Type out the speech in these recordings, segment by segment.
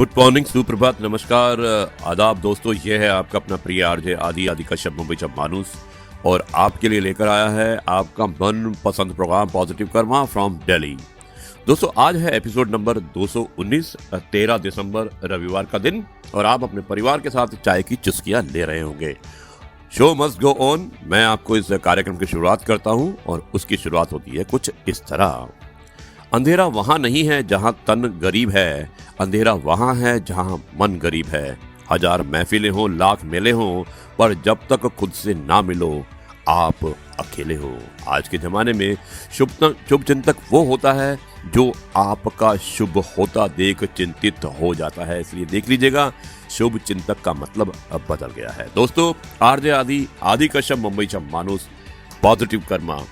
Good morning, सुप्रभात, नमस्कार, आदाब दोस्तों। ये है आपका अपना प्रिय आरजे आदि कश्यप मुंबई चा मानुस और आपके लिए लेकर आया है आपका मन पसंद programme positive karma from Delhi. दोस्तों आज है एपिसोड नंबर 219, 13 दिसंबर रविवार का दिन और आप अपने परिवार के साथ चाय की चुस्कियां ले रहे होंगे। Show must go on. मैं आपको इस कार्यक्रम की शुरुआत करता हूं और उसकी शुरुआत होती है कुछ इस तरह। अंधेरा वहां नहीं है जहां तन गरीब है, अंधेरा वहां है जहां मन गरीब है। हजार महफिलें हो, लाख मेले हो, पर जब तक खुद से ना मिलो आप अकेले हो। आज के जमाने में शुभ चिंतक वो होता है जो आपका शुभ होता देख चिंतित हो जाता है। इसलिए देख लीजिएगा, शुभ चिंतक का मतलब अब बदल गया है। दोस्तों आरजे आदि कश्यप मुंबई चा मानुस पॉजिटिव कर्मा।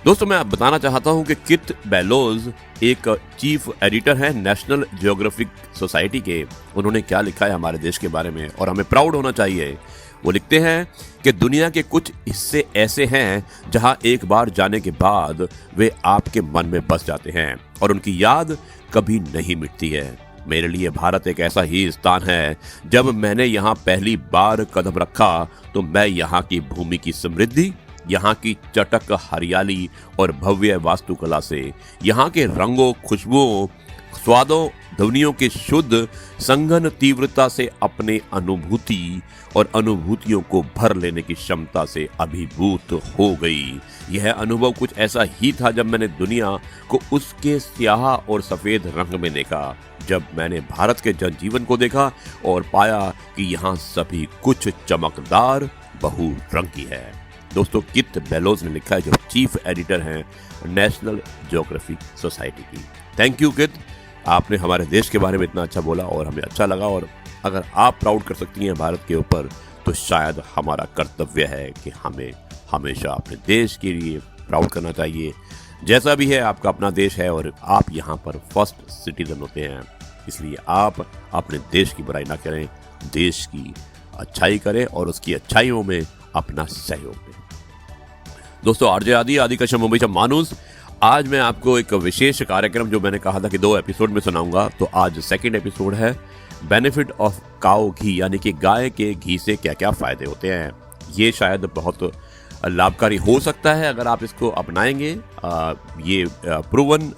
दोस्तों मैं बताना चाहता हूं कि किट बेलोज एक चीफ एडिटर है नेशनल जियोग्राफिक सोसाइटी के। उन्होंने क्या लिखा है हमारे देश के बारे में और हमें प्राउड होना चाहिए। वो लिखते हैं कि दुनिया के कुछ हिस्से ऐसे हैं जहां एक बार जाने के बाद वे आपके मन में बस जाते हैं और उनकी याद कभी नहीं मिटती है। मेरे लिए भारत एक ऐसा ही स्थान है। जब मैंने यहाँ पहली बार कदम रखा तो मैं यहाँ की भूमि की समृद्धि, यहाँ की चटक हरियाली और भव्य वास्तुकला से, यहाँ के रंगों, खुशबुओं, स्वादों, ध्वनियों के शुद्ध संघन तीव्रता से अपने अनुभूतियों को भर लेने की क्षमता से अभिभूत हो गई। यह अनुभव कुछ ऐसा ही था जब मैंने दुनिया को उसके स्याह और सफेद रंग में देखा, जब मैंने भारत के जनजीवन को देखा और पाया कि यहाँ सभी कुछ चमकदार बहुरंगी है। दोस्तों किट बेलोज ने लिखा है, जो चीफ एडिटर हैं नेशनल जियोग्राफिक सोसाइटी की। थैंक यू किट, आपने हमारे देश के बारे में इतना अच्छा बोला और हमें अच्छा लगा। और अगर आप प्राउड कर सकती हैं भारत के ऊपर तो शायद हमारा कर्तव्य है कि हमें हमेशा अपने देश के लिए प्राउड करना चाहिए। जैसा भी है आपका अपना देश है और आप यहाँ पर फर्स्ट सिटीजन होते हैं, इसलिए आप अपने देश की बुराई ना करें, देश की अच्छाई करें और उसकी अच्छाइयों में अपना सहयोग दें। दोस्तों आरजे आदि कश्यप मुंबई चा मानुस। आज मैं आपको एक विशेष कार्यक्रम, जो मैंने कहा था कि 2 एपिसोड में सुनाऊंगा, तो आज सेकंड एपिसोड है बेनिफिट ऑफ काऊ घी, यानी कि गाय के घी से क्या क्या फायदे होते हैं। ये शायद बहुत लाभकारी हो सकता है अगर आप इसको अपनाएंगे। ये प्रूवन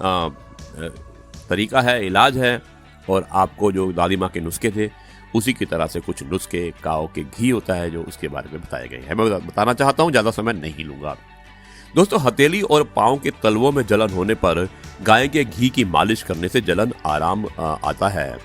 तरीका है, इलाज है और आपको जो दादी माँ के नुस्खे थे उसी की तरह से कुछ नुस्खे काऊ के घी होता है जो उसके बारे में बताए गए हैं। मैं बताना चाहता हूँ, ज़्यादा समय नहीं लूँगा। दोस्तों हथेली और पाँव के तलवों में जलन होने पर गाय के घी की मालिश करने से जलन आराम आता है।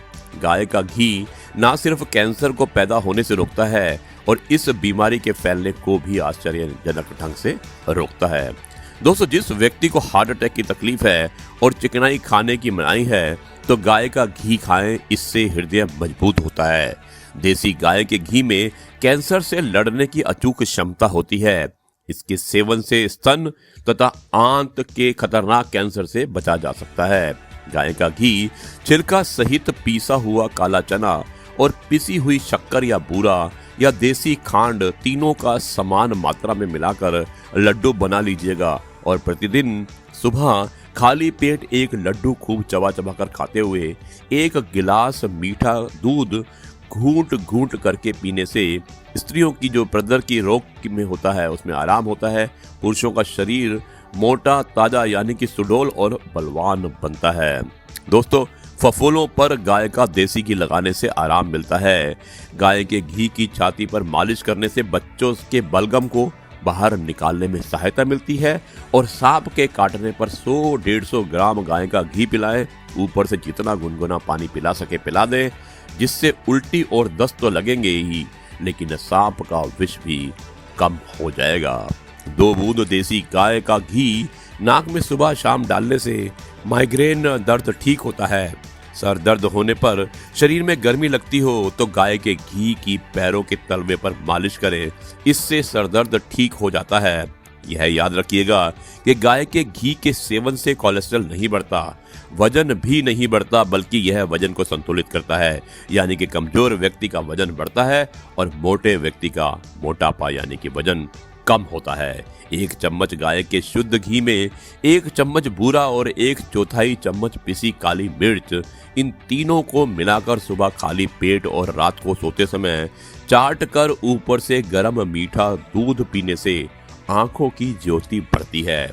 गाय का घी ना सिर्फ कैंसर को पैदा होने से रोकता है और इस बीमारी के फैलने को भी आश्चर्यजनक ढंग से रोकता है। दोस्तों जिस व्यक्ति को हार्ट अटैक की तकलीफ है और चिकनाई खाने की मनाही है तो गाय का घी खाएं, इससे हृदय मजबूत होता है। देसी गाय के घी में कैंसर से लड़ने की अचूक क्षमता होती है। इसके सेवन से स्तन तथा आंत के खतरनाक कैंसर से बचा जा सकता है। गाय का घी छिलका सहित पीसा हुआ काला चना और पिसी हुई शक्कर या बूरा या देसी खांड, तीनों का समान मात्रा में मिलाकर लड्डू बना लीजिएगा और प्रतिदिन सुबह खाली पेट एक लड्डू खूब चबा चबा कर खाते हुए 1 गिलास मीठा दूध घूंट घूंट करके पीने से स्त्रियों की जो प्रदर की रोग में होता है उसमें आराम होता है। पुरुषों का शरीर मोटा ताजा यानी कि सुडौल और बलवान बनता है। दोस्तों फफूलों पर गाय का देसी घी लगाने से आराम मिलता है। गाय के घी की छाती पर मालिश करने से बच्चों के बलगम को बाहर निकालने में सहायता मिलती है और सांप के काटने पर 100-150 ग्राम गाय का घी पिलाएं। ऊपर से जितना गुनगुना पानी पिला सके पिला दें, जिससे उल्टी और दस्त तो लगेंगे ही, लेकिन सांप का विष भी कम हो जाएगा। 2 बूंद देसी गाय का घी नाक में सुबह शाम डालने से माइग्रेन दर्द ठीक होता है। सर दर्द होने पर, शरीर में गर्मी लगती हो तो गाय के घी की पैरों के तलवे पर मालिश करें, इससे सर दर्द ठीक हो जाता है। यह याद रखिएगा कि गाय के घी के सेवन से कोलेस्ट्रॉल नहीं बढ़ता, वजन भी नहीं बढ़ता, बल्कि यह वजन को संतुलित करता है, यानी कि कमजोर व्यक्ति का वजन बढ़ता है और मोटे व्यक्ति का मोटापा यानी कि वजन कम होता है। 1 चम्मच गाय के शुद्ध घी में 1 चम्मच बूरा और 1/4 चम्मच पिसी काली मिर्च, इन तीनों को मिलाकर सुबह खाली पेट और रात को सोते समय चाट कर ऊपर से गर्म मीठा दूध पीने से आंखों की ज्योति बढ़ती है।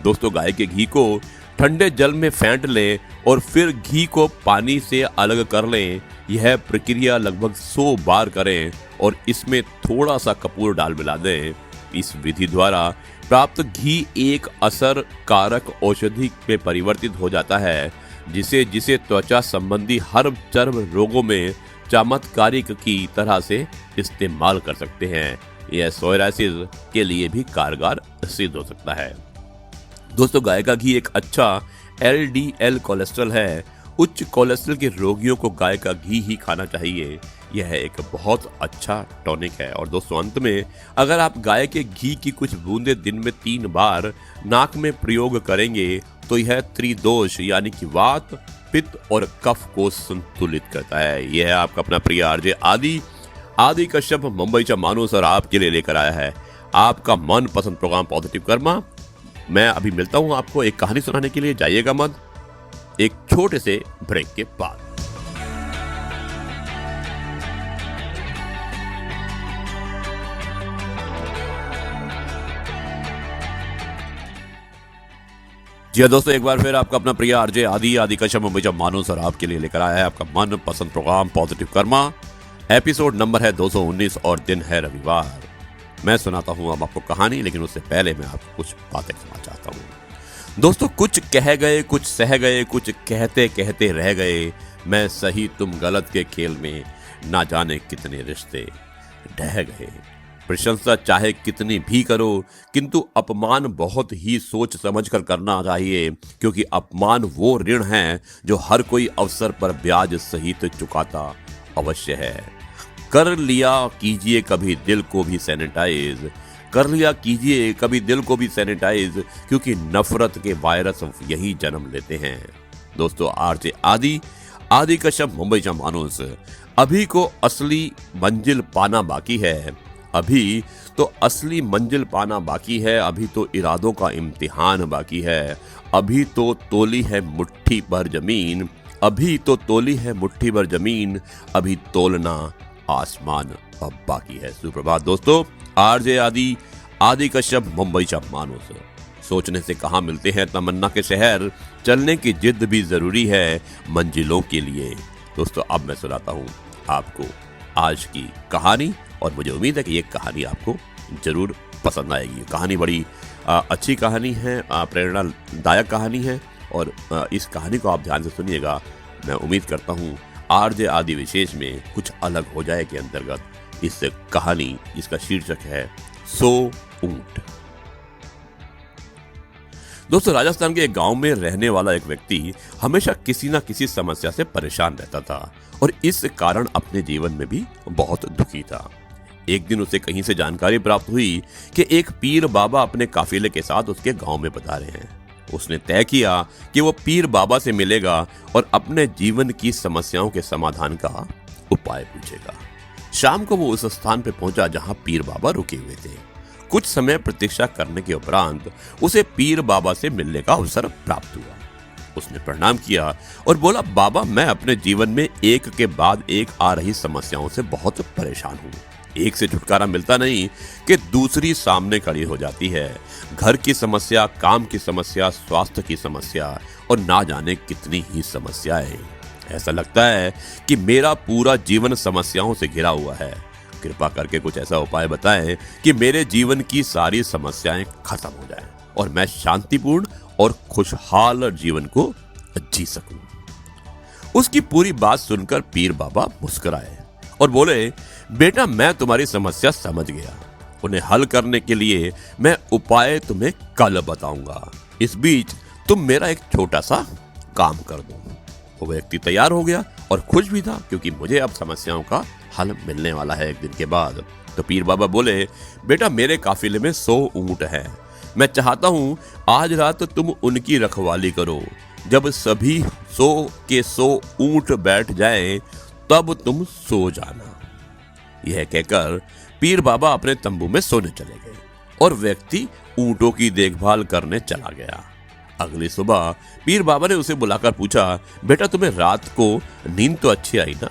दोस्तों, गाय के घी को ठंडे जल में फेंट लें और फिर घी को पानी से अलग कर लें। यह प्रक्रिया लगभग 100 बार करें और इसमें थोड़ा सा कपूर डाल मिला दें। इस विधि द्वारा प्राप्त घी एक असर कारक औषधि में परिवर्तित हो जाता है, जिसे त्वचा संबंधी हर चर्म रोगों में चमत्कारिक की तरह से इस्तेमाल कर सकते हैं। यह सोरायसिस के लिए भी कारगर सिद्ध हो सकता है। दोस्तों, गाय का घी एक अच्छा LDL कोलेस्ट्रॉल है। उच्च कोलेस्ट्रॉल के रोगियों को गाय का घी ही खाना चाहिए। यह एक बहुत अच्छा टॉनिक है। और दोस्तों, अंत में अगर आप गाय के घी की कुछ बूंदें दिन में 3 बार नाक में प्रयोग करेंगे तो यह त्रिदोष यानी कि वात, पित्त और कफ को संतुलित करता है। यह है आपका अपना प्रिय आरजे आदि कश्यप मुंबईचा माणूस और आपके लिए लेकर आया है आपका मनपसंद प्रोग्राम पॉजिटिव कर्मा। मैं अभी मिलता हूं आपको एक कहानी सुनाने के लिए। जाइएगा मत, एक छोटे से ब्रेक के बाद। जी दोस्तों, एक बार फिर आपका अपना प्रिय आरजे आदि कश्यप मुंबईचा माणूस और आपके लिए लेकर आया है आपका मनपसंद programme positive karma. Episode number है 219 और दिन है रविवार। मैं सुनाता हूं अब आपको कहानी, लेकिन उससे पहले मैं आपको कुछ बातें कहना चाहता हूं। दोस्तों, कुछ कह गए, कुछ सह गए, कुछ कहते कहते रह गए। मैं सही तुम गलत के खेल में ना जाने कितने रिश्ते ढह गए। प्रशंसा चाहे कितनी भी करो, किंतु अपमान बहुत ही सोच समझ कर करना चाहिए, क्योंकि अपमान वो ऋण है जो हर कोई अवसर पर ब्याज सहित चुकाता अवश्य है। कर लिया कीजिए कभी दिल को भी सैनिटाइज, कर लिया कीजिए कभी दिल को भी सैनिटाइज, क्योंकि नफरत के वायरस यही जन्म लेते हैं। दोस्तों, आरजे आदि कश्यप मुंबईचा माणूस। अभी को असली मंजिल पाना बाकी है। अभी तो असली मंजिल पाना बाकी है। अभी तो इरादों का इम्तिहान बाकी है। अभी तो तोली है मुट्ठी भर जमीन। अभी तो तोली है मुट्ठी भर जमीन। अभी तोलना आसमान अब बाकी है। सुप्रभात दोस्तों, आरजे आदि कश्यप मुंबईचा माणूस। सोचने से कहाँ मिलते हैं तमन्ना के शहर, चलने की जिद भी जरूरी है मंजिलों के लिए। दोस्तों, अब मैं सुनाता हूँ आपको आज की कहानी और मुझे उम्मीद है कि ये कहानी आपको जरूर पसंद आएगी। कहानी बड़ी अच्छी कहानी है, प्रेरणादायक कहानी है और इस कहानी को आप ध्यान से सुनिएगा। मैं उम्मीद करता हूँ आरजे आदि विशेष में कुछ अलग हो जाए के अंतर्गत इस कहानी जिसका शीर्षक है 100 ऊंट। दोस्तों, राजस्थान के एक गांव में रहने वाला एक व्यक्ति हमेशा किसी न किसी समस्या से परेशान रहता था और इस कारण अपने जीवन में भी बहुत दुखी था। एक दिन उसे कहीं से जानकारी प्राप्त हुई कि एक पीर बाबा अपने काफिले के साथ उसके गांव में पधारे हैं। उसने तय किया कि वो पीर बाबा से मिलेगा और अपने जीवन की समस्याओं के समाधान का उपाय पूछेगा। शाम को वो उस स्थान पर पहुंचा जहां पीर बाबा रुके हुए थे। कुछ समय प्रतीक्षा करने के उपरांत उसे पीर बाबा से मिलने का अवसर प्राप्त हुआ। उसने प्रणाम किया और बोला, बाबा, मैं अपने जीवन में एक के बाद एक आ रही समस्याओं से बहुत परेशान हूँ। एक से छुटकारा मिलता नहीं कि दूसरी सामने खड़ी हो जाती है। घर की समस्या, काम की समस्या, स्वास्थ्य की समस्या और ना जाने कितनी ही समस्याएं। ऐसा लगता है कि मेरा पूरा जीवन समस्याओं से घिरा हुआ है। कृपा करके कुछ ऐसा उपाय बताएं कि मेरे जीवन की सारी समस्याएं खत्म हो जाएं और मैं शांतिपूर्ण और खुशहाल जीवन को जी सकूं। उसकी पूरी बात सुनकर पीर बाबा मुस्कुराए और बोले, बेटा, मैं तुम्हारी समस्या समझ गया। उन्हें हल करने के लिए मैं उपाय तुम्हें कल बताऊंगा। इस बीच तुम मेरा एक छोटा सा काम कर दो। वो व्यक्ति तैयार हो गया और खुश भी था, क्योंकि मुझे अब समस्याओं का हल मिलने वाला है एक दिन के बाद। तो पीर बाबा बोले, बेटा, मेरे काफिले में 100 ऊंट हैं। मैं चाहता हूं आज रात तुम उनकी रखवाली करो। जब सभी 100 के 100 ऊंट बैठ जाएं, तब तुम सो जाना। यह कहकर पीर बाबा अपने तंबू में सोने चले गए और व्यक्ति ऊंटों की देखभाल करने चला गया। अगली सुबह पीर बाबा ने उसे बुलाकर पूछा, बेटा तुम्हें रात को नींद तो अच्छी आई ना?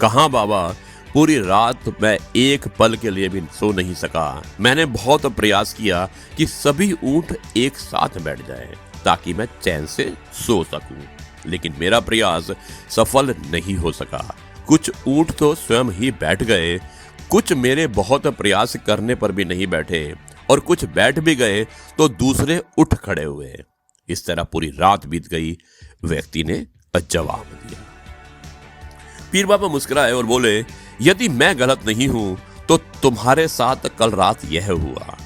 कहाँ बाबा, पूरी रात मैं एक पल के लिए भी सो नहीं सका। मैंने बहुत प्रयास किया कि सभी ऊंट एक साथ बैठ जाएं ताकि मैं चैन से सो सकूं, लेकिन मेरा प्रयास सफल नहीं हो सका। कुछ ऊंट तो स्वयं ही बैठ गए, कुछ मेरे बहुत प्रयास करने पर भी नहीं बैठे, और कुछ बैठ भी गए तो दूसरे उठ खड़े हुए। इस तरह पूरी रात बीत गई। व्यक्ति ने जवाब दिया। पीर बाबा मुस्कुराए और बोले, यदि मैं गलत नहीं हूं तो तुम्हारे साथ कल रात यह हुआ।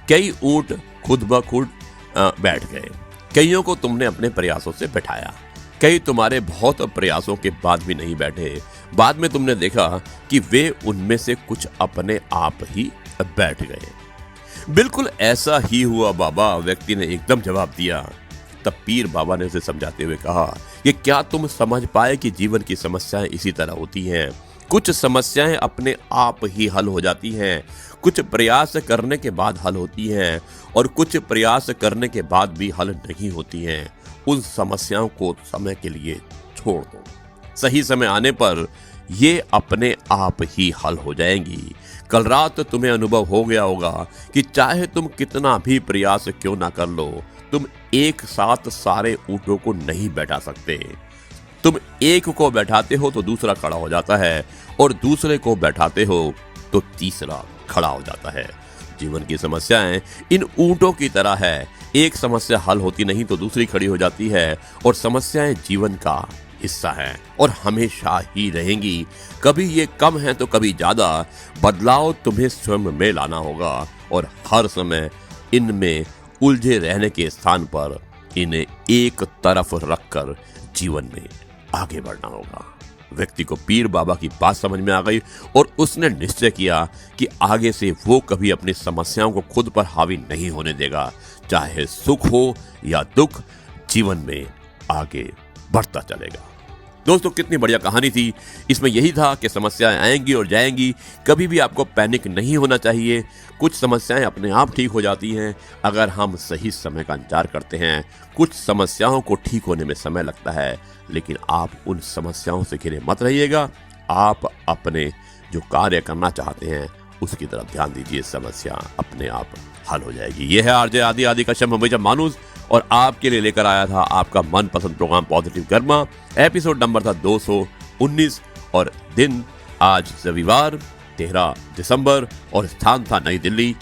कई ऊंट खुद ब खुद बैठ गए, कईयों को तुमने अपने प्रयासों से बैठाया, कई तुम्हारे बहुत प्रयासों के बाद भी नहीं बैठे। बाद में तुमने देखा कि वे उनमें से कुछ अपने आप ही बैठ गए। बिल्कुल ऐसा ही हुआ बाबा, व्यक्ति ने एकदम जवाब दिया। तब पीर बाबा ने उसे समझाते हुए कहा कि क्या तुम समझ पाए कि जीवन की समस्याएं इसी तरह होती हैं। कुछ समस्याएं अपने आप ही हल हो जाती हैं, कुछ प्रयास करने के बाद हल होती हैं, और कुछ प्रयास करने के बाद भी हल नहीं होती हैं। उन समस्याओं को समय के लिए छोड़ दो, सही समय आने पर ये अपने आप ही हल हो जाएंगी। कल रात तुम्हें अनुभव हो गया होगा कि चाहे तुम कितना भी प्रयास क्यों ना कर लो, तुम एक साथ सारे ऊंटों को नहीं बैठा सकते। तुम एक को बैठाते हो तो दूसरा खड़ा हो जाता है, और दूसरे को बैठाते हो तो तीसरा खड़ा हो जाता है। जीवन की समस्याएं इन ऊंटों की तरह है, एक समस्या हल होती नहीं तो दूसरी खड़ी हो जाती है, और समस्याएं जीवन का हिस्सा है और हमेशा ही रहेंगी। कभी ये कम है तो कभी ज्यादा। बदलाव तुम्हें स्वयं में लाना होगा, और हर समय इनमें उलझे रहने के स्थान पर इन्हें एक तरफ रखकर जीवन में आगे बढ़ना होगा। व्यक्ति को पीर बाबा की बात समझ में आ गई, और उसने निश्चय किया कि आगे से वो कभी अपनी समस्याओं को खुद पर हावी नहीं होने देगा। चाहे सुख हो या दुख, जीवन में आगे बढ़ता चलेगा। दोस्तों, कितनी बढ़िया कहानी थी। इसमें यही था कि समस्याएं आएंगी और जाएंगी, कभी भी आपको पैनिक नहीं होना चाहिए। कुछ समस्याएं अपने आप ठीक हो जाती हैं अगर हम सही समय का इंतजार करते हैं। कुछ समस्याओं को ठीक होने में समय लगता है, लेकिन आप उन समस्याओं से घिरे मत रहिएगा। आप अपने जो कार्य करना चाहते हैं उसकी तरफ ध्यान दीजिए, समस्या अपने आप हल हो जाएगी। यह है आरजे आदि आदि कश्यप मुंबई मानुस, और आपके लिए लेकर आया था आपका मनपसंद programme positive karma. Episode number था 219, और दिन आज रविवार 13 दिसंबर, और स्थान था नई दिल्ली।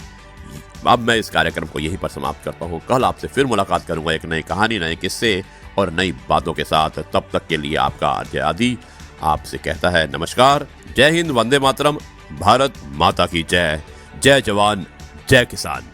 अब मैं इस कार्यक्रम को यहीं पर समाप्त करता हूँ। कल आपसे फिर मुलाकात करूंगा एक नई कहानी, नए किस्से और नई बातों के साथ। तब तक के लिए आपका आरजे आदि आपसे कहता है नमस्कार। जय हिंद, वंदे मातरम, भारत माता की जय। जय जवान, जय किसान।